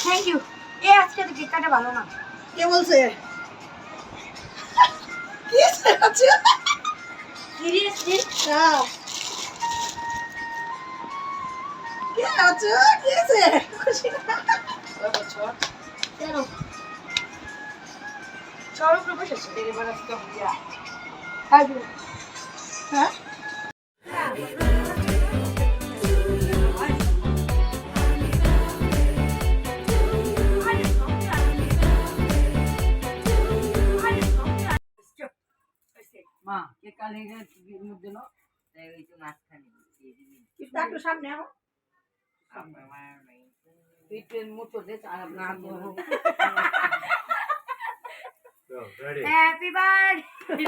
Thank you. এ আজকে তো cake কাটা ভালো না। কে বলছে? সিরিয়াসলি হ্যাঁ কে আছো? কি আছে? খুশি না? কেন চড় উপরে বসেছে হ্যাঁ মা কে কালে মধ্যে নো এই তো মাঝখানে একটু সামনে আও। পিঠের মুঠো দে আর না happy birthday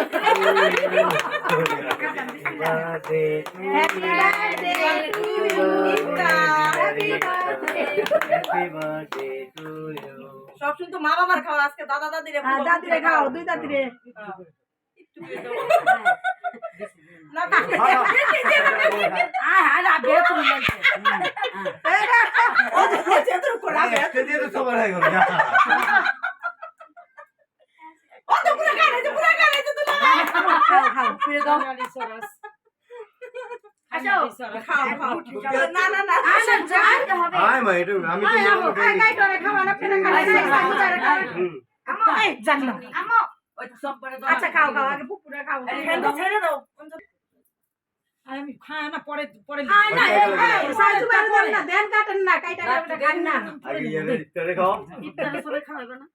happy birthday to you happy birthday সব শুধু মা বাবার খাওয়া, আজকে দাদা দাদিরে দাদিরে খাও, দুই দাদিরে না কাকে আচ্ছা খাও খাও আগে পুকুরে খাও ছেড়ে দাও আমি খায় না পরে পরে সাজু বাড়ি দেন না দেন কাটেন না কাইটা খান না আগে ইয়ারে ইফতারে খাও ইফতারে সবাই খাওয়াবে না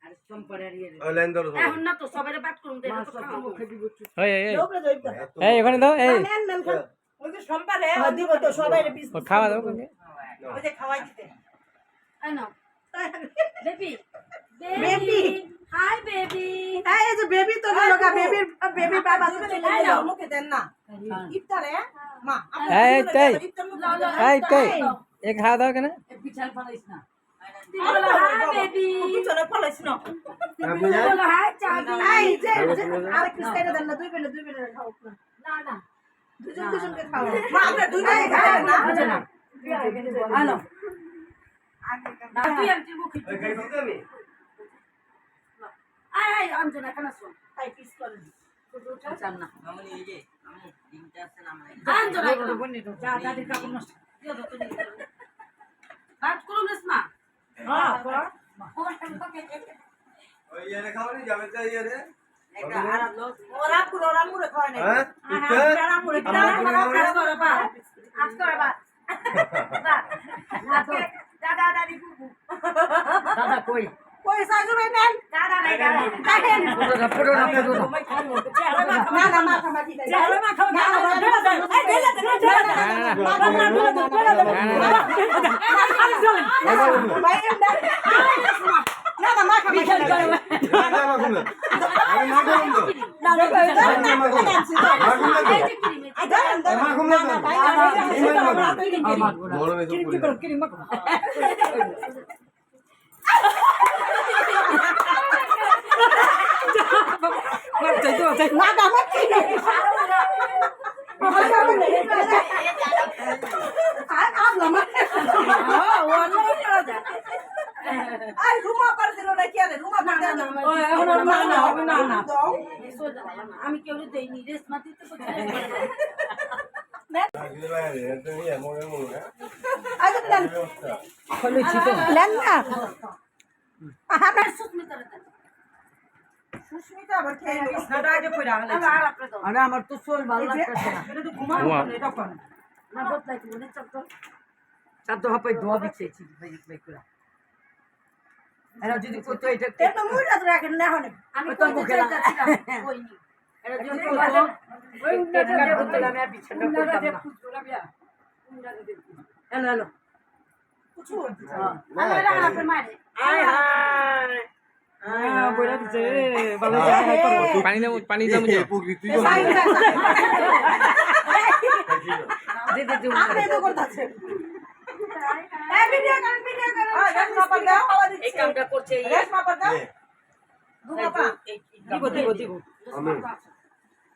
আর সম্পরে আর লাইন ধরো এখন না তো সবাই বাদ করুন দেন তো খাওয়াবো এই এই লোকরে দইতা এই ওখানে দাও এই নেন নেন খান ওই যে সম্পারে দিব তো সবাই পিস ও খাওয়া দাও ওখানে ওই যে খাওয়াই দিতে I now baby baby hi baby এই যে বেবি তো গেল গা বেবির বেবি বাবা তো চলে গেল মুখে দেন না ইফতারে মা এই তাই এই তাই এক খাওয়া দাও কেন পিছাল পালাইস না বলো হাই বেবি চলে ফলাইছ না বলো হাই চাবি এই যে আরেক পিস কেটে দেন না দুই বেলে খাও না না দুজন দুজনকে খাও মা আমরা দুই বেলে খাই না আচ্ছা না হ্যালো না তুই আর তুই মুখে এই খাই দিতে আমি আই অঞ্জনা কেন শুন তাই পিস করেন আচ্ছা না মামনি এই যে আমি ডিমটা আছে না আমার অঞ্জনা যা দাদির কাপড় নষ্ট বাদ করুন না হ্যাঁ কর ওই ইয়ারে খাও নি যাবে তাই ইয়ারে একটা আরাম লোক ওরা পুরো খায় না হ্যাঁ ওরা পুরো আজ করে বাদ দাদা দাদি বুবু দাদা কই কই সাজু ভাই নেন দাদা নাই দাদা দেখেন পুরো না না মাথা মাটি দেয় চেহারা মা খাও না এই বেলা দে বাবা না ভাই না না মা খাবে না মা ঘুম না আমি মা ঘুম না মা ঘুম না বড় মেয়ে তো পুরি না দাম কি আই রুমা পার দিল না কি আরে রুমা পার দিল না আমি কেউ দেইনি রেশমা দিতে তো লেন না সুস্মিতা আবার খেয়ে বিছনাটা আগে কইরা হলো আরে আমার তো শরীর ভালো লাগতেছে না এটা তো ঘুমা এটা কোন না বদলাই কি মনে চাপ চাপ তো হাপাই দোয়া দিচ্ছি ভাই ভাই করে এরা যদি কইতো এটা এটা মুইটা তো রাখেন না হনে আমি তো তো মুখে মুখে না। যাচ্ছিলাম কইনি এরা যদি কইতো ওই উন্নতটা করতে আমি আর বিছানা করতাম না হ্যালো হ্যালো কিছু আমি রাখতে মারে আয় হায় বইলা দিছে ভালো পানি দাও মুঝে প্রকৃতি দে দে দে আপনি তো করতেছেন এই ভিডিও করেন রেশমা পার দাও খাওয়া দিচ্ছি এই কামটা করছে রেশমা পার দাও বাবা দিব আমি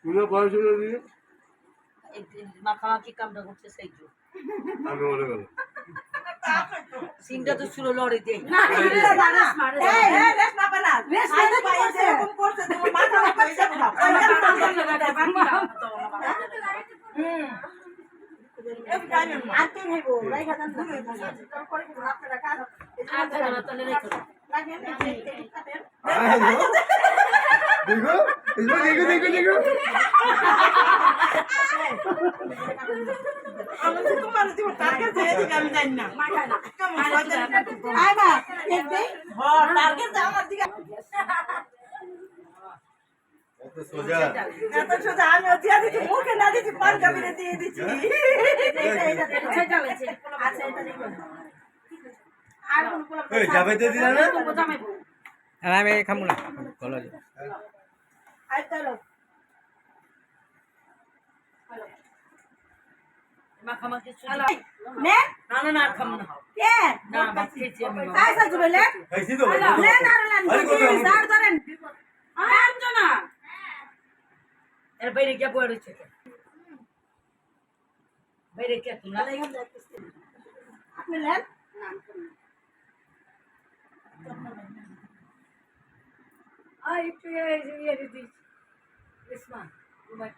তুই বয়স হলো দিয়ে মাখামাখি কামটা করছে সেই তো আমি বলে গেল সিংটা তো ছিল লড়ে দিয়ে না এই রেশমা পালা রেশমা তো পাইছে এরকম করছে তোমার মাথা পাইছে না আনতে হইব রাইখা দেন না করে রাখতে রাখা দেখো দেখো দেখো দেখো আমি তো তোমার দিব টার্গেট দিয়ে দিই আমি জানি না মাখায় না কেমন আয় না এক দে হ্যাঁ টার্গেট দাও আমার দিকে এত সোজা এত সোজা আমি দিয়া দিছি মুখে না দিছি পাঞ্জাবিতে দিয়ে দিছি আচ্ছা এটা দেখো আর কোন কোন এই যাবে তো দিলা না আমি খামু না কলা আই চলো মাখামাখি নে না না না খাম না কে না ভাত খেয়েছি আমি আই সাজু বলে খাইছি তো নে না না স্যার ধরেন আনছো না এর বাইরে গিয়ে বয়ে রয়েছে বাইরে কে তোমরা আপনি নেন আই একটু ইয়ে দিদি রেশমা তোমার